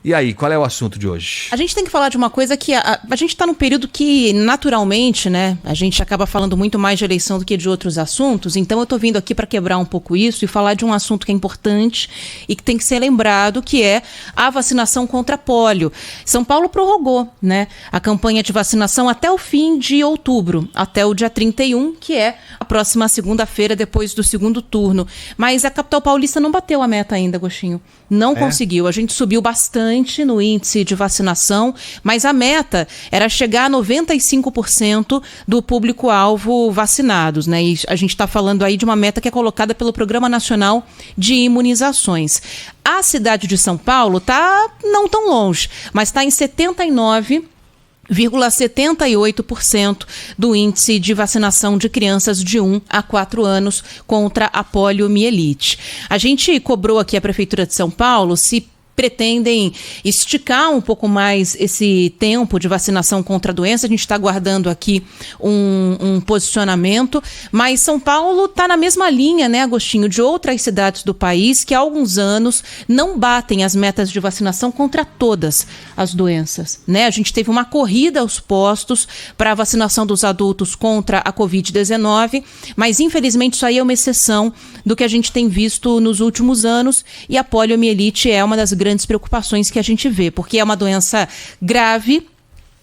E aí, qual é o assunto de hoje? A gente tem que falar de uma coisa que a gente está num período que, naturalmente, né, a gente acaba falando muito mais de eleição do que de outros assuntos, então eu tô vindo aqui para quebrar um pouco isso e falar de um assunto que é importante e que tem que ser lembrado, que é a vacinação contra pólio. São Paulo prorrogou, né, a campanha de vacinação até o fim de outubro, até o dia 31, que é a próxima segunda-feira, depois do segundo turno. Mas a capital paulista não bateu a meta ainda, Agostinho. Não conseguiu. A gente subiu bastante no índice de vacinação, mas a meta era chegar a 95% do público-alvo vacinados, né? E a gente está falando aí de uma meta que é colocada pelo Programa Nacional de Imunizações. A cidade de São Paulo está não tão longe, mas está em 79,78% do índice de vacinação de crianças de 1 a 4 anos contra a poliomielite. A gente cobrou aqui a Prefeitura de São Paulo se pretendem esticar um pouco mais esse tempo de vacinação contra a doença. A gente está aguardando aqui um posicionamento, mas São Paulo está na mesma linha, né, Agostinho, de outras cidades do país que há alguns anos não batem as metas de vacinação contra todas as doenças, né? A gente teve uma corrida aos postos para a vacinação dos adultos contra a Covid-19, mas infelizmente isso aí é uma exceção do que a gente tem visto nos últimos anos, e a poliomielite é uma das grandes preocupações que a gente vê, porque é uma doença grave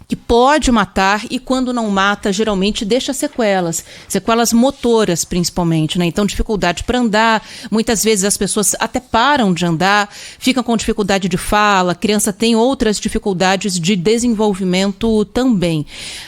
que pode matar e, quando não mata, geralmente deixa sequelas motoras principalmente, né? Então, dificuldade para andar, muitas vezes as pessoas até param de andar, ficam com dificuldade de fala, a criança tem outras dificuldades de desenvolvimento também.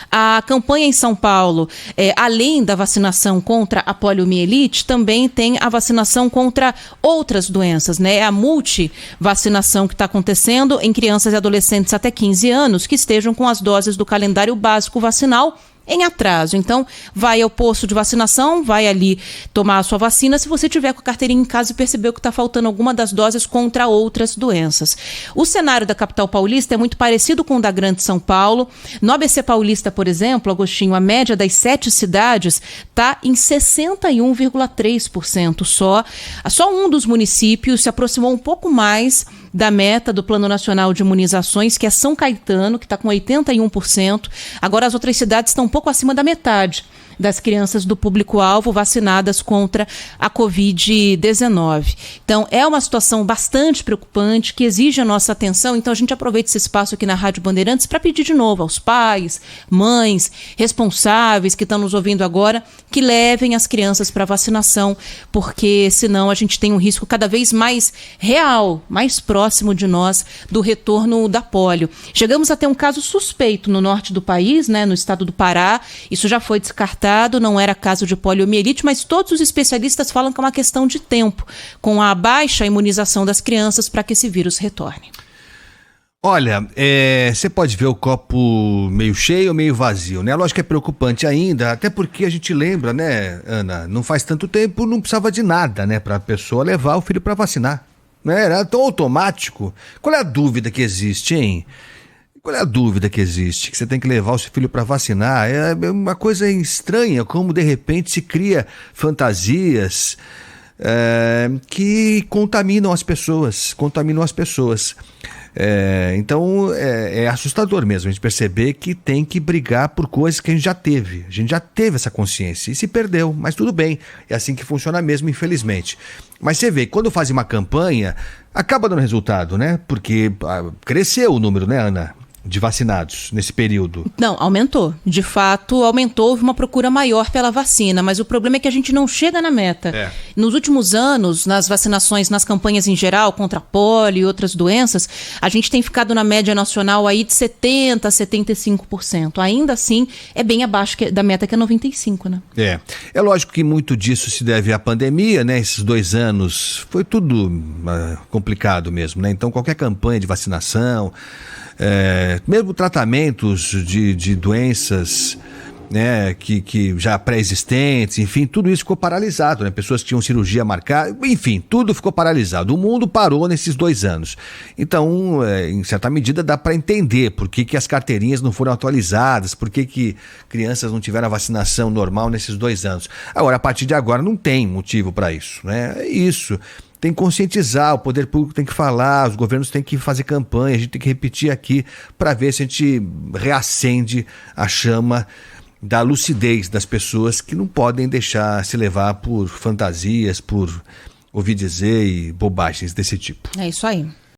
A campanha em São Paulo, além da vacinação contra a poliomielite, também tem a vacinação contra outras doenças, né? É a multivacinação que está acontecendo em crianças e adolescentes até 15 anos que estejam com as doses do calendário básico vacinal em atraso. Então, vai ao posto de vacinação, vai ali tomar a sua vacina, se você tiver com a carteirinha em casa e percebeu que está faltando alguma das doses contra outras doenças. O cenário da capital paulista é muito parecido com o da Grande São Paulo. No ABC Paulista, por exemplo, Agostinho, a média das 7 cidades está em 61,3% só. Só um dos municípios se aproximou um pouco mais da meta do Plano Nacional de Imunizações, que é São Caetano, que está com 81%. Agora as outras cidades estão um pouco acima da metade das crianças do público-alvo vacinadas contra a Covid-19. Então, é uma situação bastante preocupante, que exige a nossa atenção. Então, a gente aproveita esse espaço aqui na Rádio Bandeirantes para pedir de novo aos pais, mães, responsáveis que estão nos ouvindo agora, que levem as crianças para vacinação, porque senão a gente tem um risco cada vez mais real, mais próximo de nós, do retorno da polio. Chegamos a ter um caso suspeito no norte do país, né, no estado do Pará. Isso já foi descartado, não era caso de poliomielite, mas todos os especialistas falam que é uma questão de tempo, com a baixa imunização das crianças, para que esse vírus retorne. Olha, você pode ver o copo meio cheio ou meio vazio, né? Lógico que é preocupante ainda, até porque a gente lembra, né, Ana, não faz tanto tempo, não precisava de nada, né, para a pessoa levar o filho para vacinar, né? Era tão automático. Qual é a dúvida que existe, hein? Qual é a dúvida que existe? Que você tem que levar o seu filho para vacinar? É uma coisa estranha, como de repente se cria fantasias que contaminam as pessoas. Então é assustador mesmo a gente perceber que tem que brigar por coisas que a gente já teve. A gente já teve essa consciência e se perdeu, mas tudo bem. É assim que funciona mesmo, infelizmente. Mas você vê, quando faz uma campanha, acaba dando resultado, né? Porque cresceu o número, né, Ana, de vacinados nesse período. Não, aumentou. De fato, aumentou, houve uma procura maior pela vacina, mas o problema é que a gente não chega na meta. Nos últimos anos, nas vacinações, nas campanhas em geral, contra a polio e outras doenças, a gente tem ficado na média nacional aí de 70% a 75%. Ainda assim, é bem abaixo da meta, que é 95%, né? É lógico que muito disso se deve à pandemia, né? Esses 2 anos foi tudo complicado mesmo, né? Então, qualquer campanha de vacinação, mesmo tratamentos de doenças, né, que já pré-existentes, enfim, tudo isso ficou paralisado, né? Pessoas que tinham cirurgia marcada, enfim, tudo ficou paralisado. O mundo parou nesses 2 anos. Então, em certa medida, dá para entender por que as carteirinhas não foram atualizadas, por que crianças não tiveram a vacinação normal nesses 2 anos. Agora, a partir de agora, não tem motivo para isso, né? É isso. tem que conscientizar, o poder público tem que falar, os governos têm que fazer campanha, a gente tem que repetir aqui para ver se a gente reacende a chama da lucidez das pessoas que não podem deixar se levar por fantasias, por ouvir dizer e bobagens desse tipo. É isso aí.